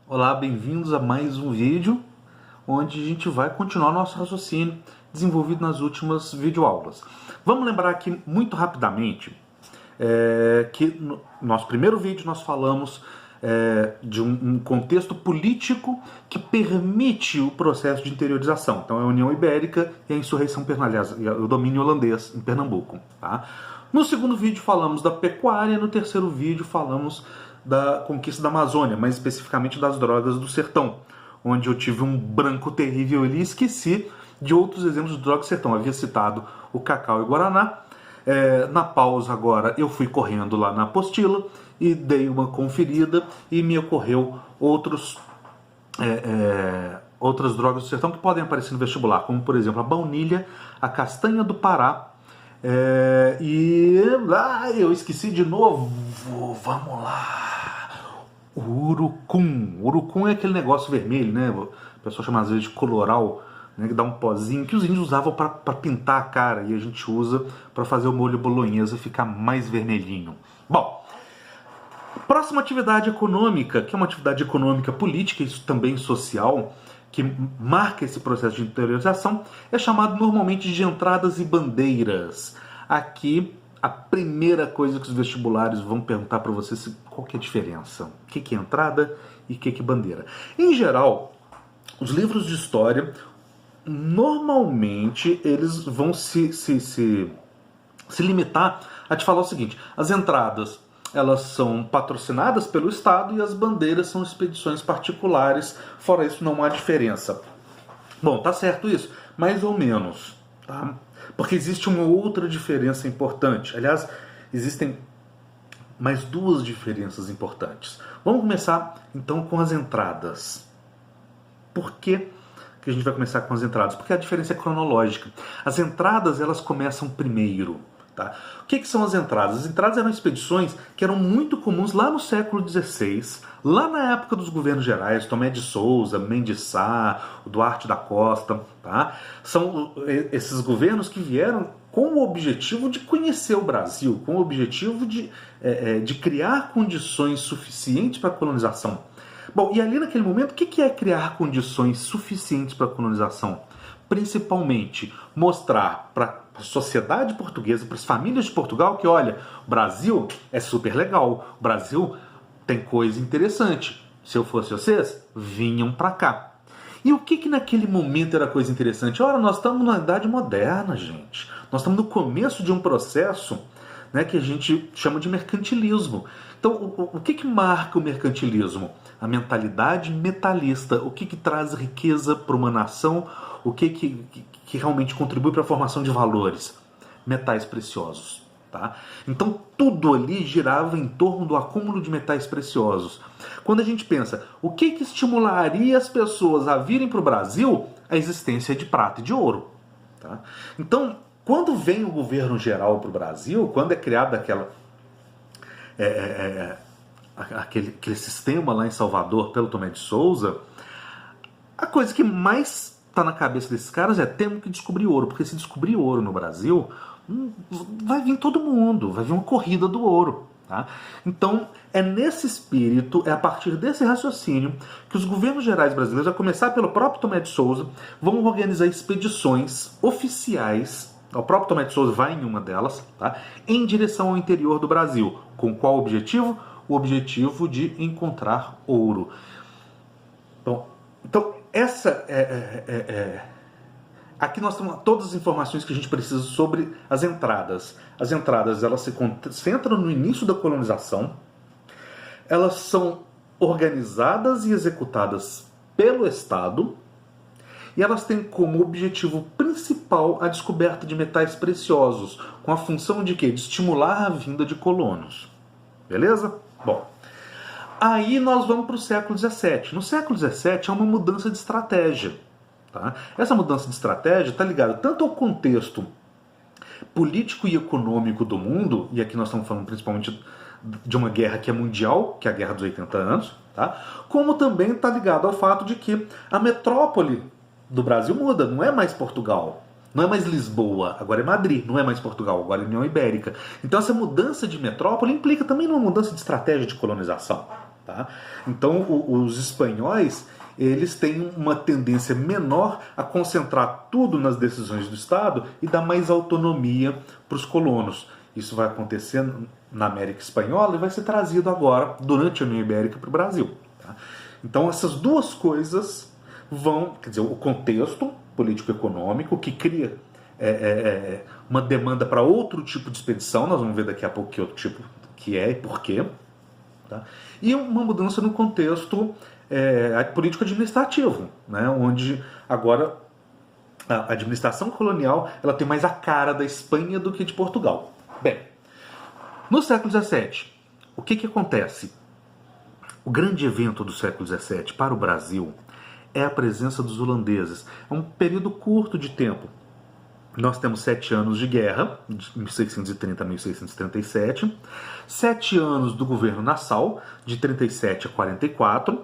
Olá, bem-vindos a mais um vídeo onde a gente vai continuar nosso raciocínio desenvolvido nas últimas videoaulas. Vamos lembrar aqui muito rapidamente que no nosso primeiro vídeo nós falamos de um contexto político que permite o processo de interiorização. Então é a União Ibérica e a insurreição, aliás, o domínio holandês em Pernambuco. Tá? No segundo vídeo falamos da pecuária, no terceiro vídeo falamos da conquista da Amazônia, mais especificamente das drogas do sertão, onde eu tive um branco terrível ali e esqueci de outros exemplos de drogas do sertão. Eu havia citado o cacau e o guaraná. Na pausa agora eu fui correndo lá na apostila e dei uma conferida e me ocorreu outras drogas do sertão que podem aparecer no vestibular, como por exemplo a baunilha, a castanha do Pará, eu esqueci de novo, vamos lá, o urucum. O urucum é aquele negócio vermelho, né? O pessoal chama às vezes de coloral, né? Que dá um pozinho que os índios usavam para pintar a cara e a gente usa para fazer o molho bolonhesa ficar mais vermelhinho. Bom, próxima atividade econômica, que é uma atividade econômica política e também social, que marca esse processo de interiorização, é chamado normalmente de entradas e bandeiras. Aqui, a primeira coisa que os vestibulares vão perguntar para você é qual que é a diferença. O que é entrada e o que é bandeira. Em geral, os livros de história, normalmente, eles vão se limitar a te falar o seguinte: as entradas, elas são patrocinadas pelo Estado e as bandeiras são expedições particulares. Fora isso, não há diferença. Bom, tá certo isso? Mais ou menos, tá? Porque existe uma outra diferença importante. Aliás, existem mais duas diferenças importantes. Vamos começar, então, com as entradas. Por que a gente vai começar com as entradas? Porque a diferença é cronológica. As entradas, elas começam primeiro. Tá? O que são as entradas? As entradas eram expedições que eram muito comuns lá no século XVI, lá na época dos governos gerais, Tomé de Souza, Mendes Sá, Duarte da Costa. Tá? São esses governos que vieram com o objetivo de conhecer o Brasil, com o objetivo de criar condições suficientes para a colonização. Bom, e ali naquele momento, o que é criar condições suficientes para a colonização? Principalmente mostrar para a sociedade portuguesa, para as famílias de Portugal, que olha, o Brasil é super legal, o Brasil tem coisa interessante. Se eu fosse vocês, vinham para cá. E o que naquele momento era coisa interessante? Ora, nós estamos na Idade Moderna, gente. Nós estamos no começo de um processo, né, que a gente chama de mercantilismo. Então, o que marca o mercantilismo? A mentalidade metalista. O que traz riqueza para uma nação? O que realmente contribui para a formação de valores? Metais preciosos. Tá? Então, tudo ali girava em torno do acúmulo de metais preciosos. Quando a gente pensa, o que estimularia as pessoas a virem para o Brasil? A existência de prata e de ouro. Tá? Então, quando vem o governo geral para o Brasil, quando é criado aquele sistema lá em Salvador pelo Tomé de Souza, a coisa que mais está na cabeça desses caras é: temos que descobrir ouro, porque se descobrir ouro no Brasil, vai vir todo mundo, vai vir uma corrida do ouro. Tá? Então, é nesse espírito, é a partir desse raciocínio que os governos gerais brasileiros, a começar pelo próprio Tomé de Souza, vão organizar expedições oficiais. O próprio Tomé de Souza vai em uma delas, tá? Em direção ao interior do Brasil. Com qual objetivo? O objetivo de encontrar ouro. Então essa aqui nós temos todas as informações que a gente precisa sobre as entradas. As entradas, elas se concentram no início da colonização. Elas são organizadas e executadas pelo Estado. E elas têm como objetivo principal a descoberta de metais preciosos, com a função de quê? De estimular a vinda de colonos. Beleza? Bom, aí nós vamos para o século XVII. No século XVII há uma mudança de estratégia. Tá? Essa mudança de estratégia está ligada tanto ao contexto político e econômico do mundo, e aqui nós estamos falando principalmente de uma guerra que é mundial, que é a Guerra dos 80 Anos, tá? Como também está ligado ao fato de que a metrópole do Brasil muda, não é mais Portugal, não é mais Lisboa, agora é Madrid, não é mais Portugal, agora é União Ibérica. Então essa mudança de metrópole implica também numa mudança de estratégia de colonização. Tá? Então os espanhóis, eles têm uma tendência menor a concentrar tudo nas decisões do Estado e dar mais autonomia para os colonos. Isso vai acontecer na América Espanhola e vai ser trazido agora, durante a União Ibérica, para o Brasil. Tá? Então essas duas coisas vão, quer dizer, o contexto político-econômico que cria uma demanda para outro tipo de expedição, nós vamos ver daqui a pouco que outro tipo que é e por quê. Tá? E uma mudança no contexto político-administrativo, né? Onde agora a administração colonial ela tem mais a cara da Espanha do que de Portugal. Bem, no século XVII, o que acontece? O grande evento do século XVII para o Brasil é a presença dos holandeses. É um período curto de tempo. Nós temos 7 anos de guerra, de 1630 a 1637, 7 anos do governo Nassau, de 37 a 44,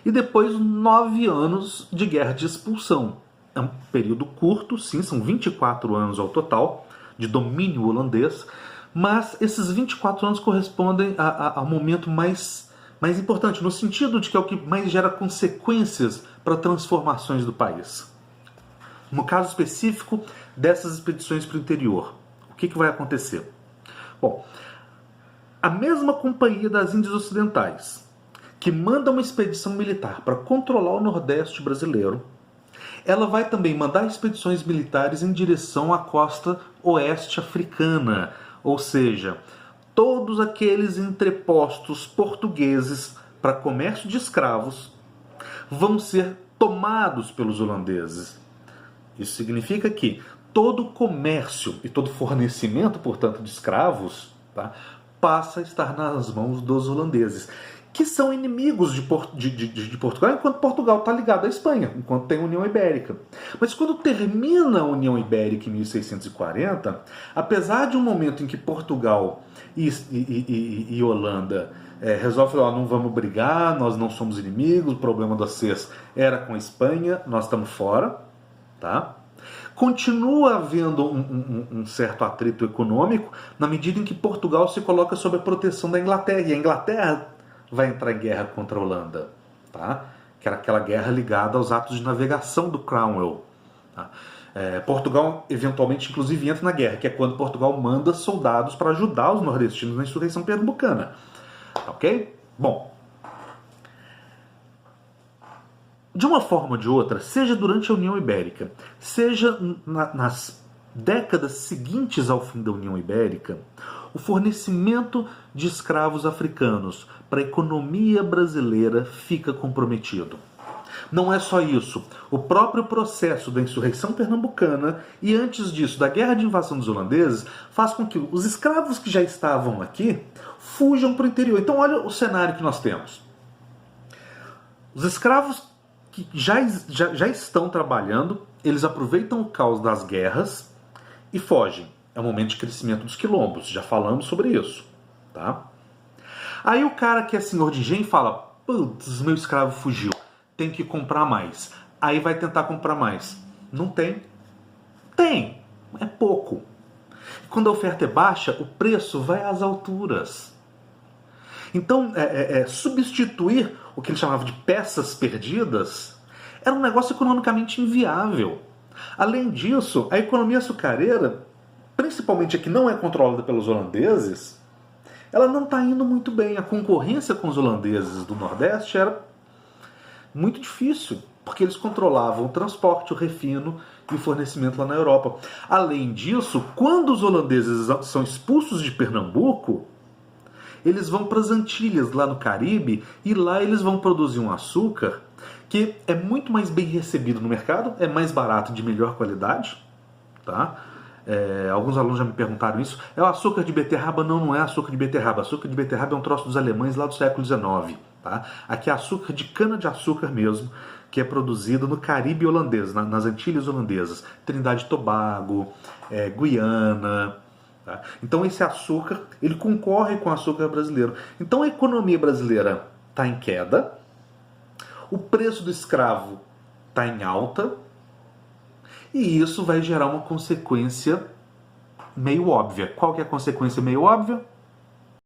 e depois 9 anos de guerra de expulsão. É um período curto, sim, são 24 anos ao total, de domínio holandês, mas esses 24 anos correspondem ao momento mais importante, no sentido de que é o que mais gera consequências para transformações do país. No caso específico dessas expedições para o interior, o que vai acontecer? Bom, a mesma Companhia das Índias Ocidentais, que manda uma expedição militar para controlar o Nordeste brasileiro, ela vai também mandar expedições militares em direção à costa oeste africana, ou seja, todos aqueles entrepostos portugueses para comércio de escravos vão ser tomados pelos holandeses. Isso significa que todo o comércio e todo o fornecimento, portanto, de escravos, tá, passa a estar nas mãos dos holandeses, que são inimigos de Portugal, enquanto Portugal está ligado à Espanha, enquanto tem a União Ibérica. Mas quando termina a União Ibérica em 1640, apesar de um momento em que Portugal e Holanda resolvem falar, não vamos brigar, nós não somos inimigos, o problema de vocês era com a Espanha, nós estamos fora, tá? Continua havendo um certo atrito econômico na medida em que Portugal se coloca sob a proteção da Inglaterra, e a Inglaterra vai entrar em guerra contra a Holanda, tá? Que era aquela guerra ligada aos atos de navegação do Cromwell. Tá? Portugal eventualmente inclusive entra na guerra, que é quando Portugal manda soldados para ajudar os nordestinos na insurreição pernambucana. Ok? Bom, de uma forma ou de outra, seja durante a União Ibérica, seja nas décadas seguintes ao fim da União Ibérica, o fornecimento de escravos africanos para a economia brasileira fica comprometido. Não é só isso. O próprio processo da insurreição pernambucana e, antes disso, da guerra de invasão dos holandeses, faz com que os escravos que já estavam aqui fujam para o interior. Então, olha o cenário que nós temos. Os escravos que já estão trabalhando, eles aproveitam o caos das guerras e fogem. É o momento de crescimento dos quilombos, já falamos sobre isso. Tá? Aí o cara que é senhor de engenho fala, putz, meu escravo fugiu, tem que comprar mais. Aí vai tentar comprar mais. Não tem? Tem, é pouco. Quando a oferta é baixa, o preço vai às alturas. Então, substituir o que ele chamava de peças perdidas era um negócio economicamente inviável. Além disso, a economia açucareira, principalmente a que não é controlada pelos holandeses, ela não está indo muito bem. A concorrência com os holandeses do Nordeste era muito difícil, porque eles controlavam o transporte, o refino e o fornecimento lá na Europa. Além disso, quando os holandeses são expulsos de Pernambuco, eles vão para as Antilhas, lá no Caribe, e lá eles vão produzir um açúcar que é muito mais bem recebido no mercado, é mais barato, de melhor qualidade, tá? Alguns alunos já me perguntaram isso. É o açúcar de beterraba? Não, não é açúcar de beterraba. Açúcar de beterraba é um troço dos alemães lá do século XIX. Tá? Aqui é açúcar de cana-de-açúcar mesmo, que é produzido no Caribe holandês, nas Antilhas holandesas. Trindade e Tobago, Guiana. Tá? Então esse açúcar, ele concorre com o açúcar brasileiro. Então a economia brasileira está em queda, o preço do escravo está em alta, e isso vai gerar uma consequência meio óbvia. Qual que é a consequência meio óbvia?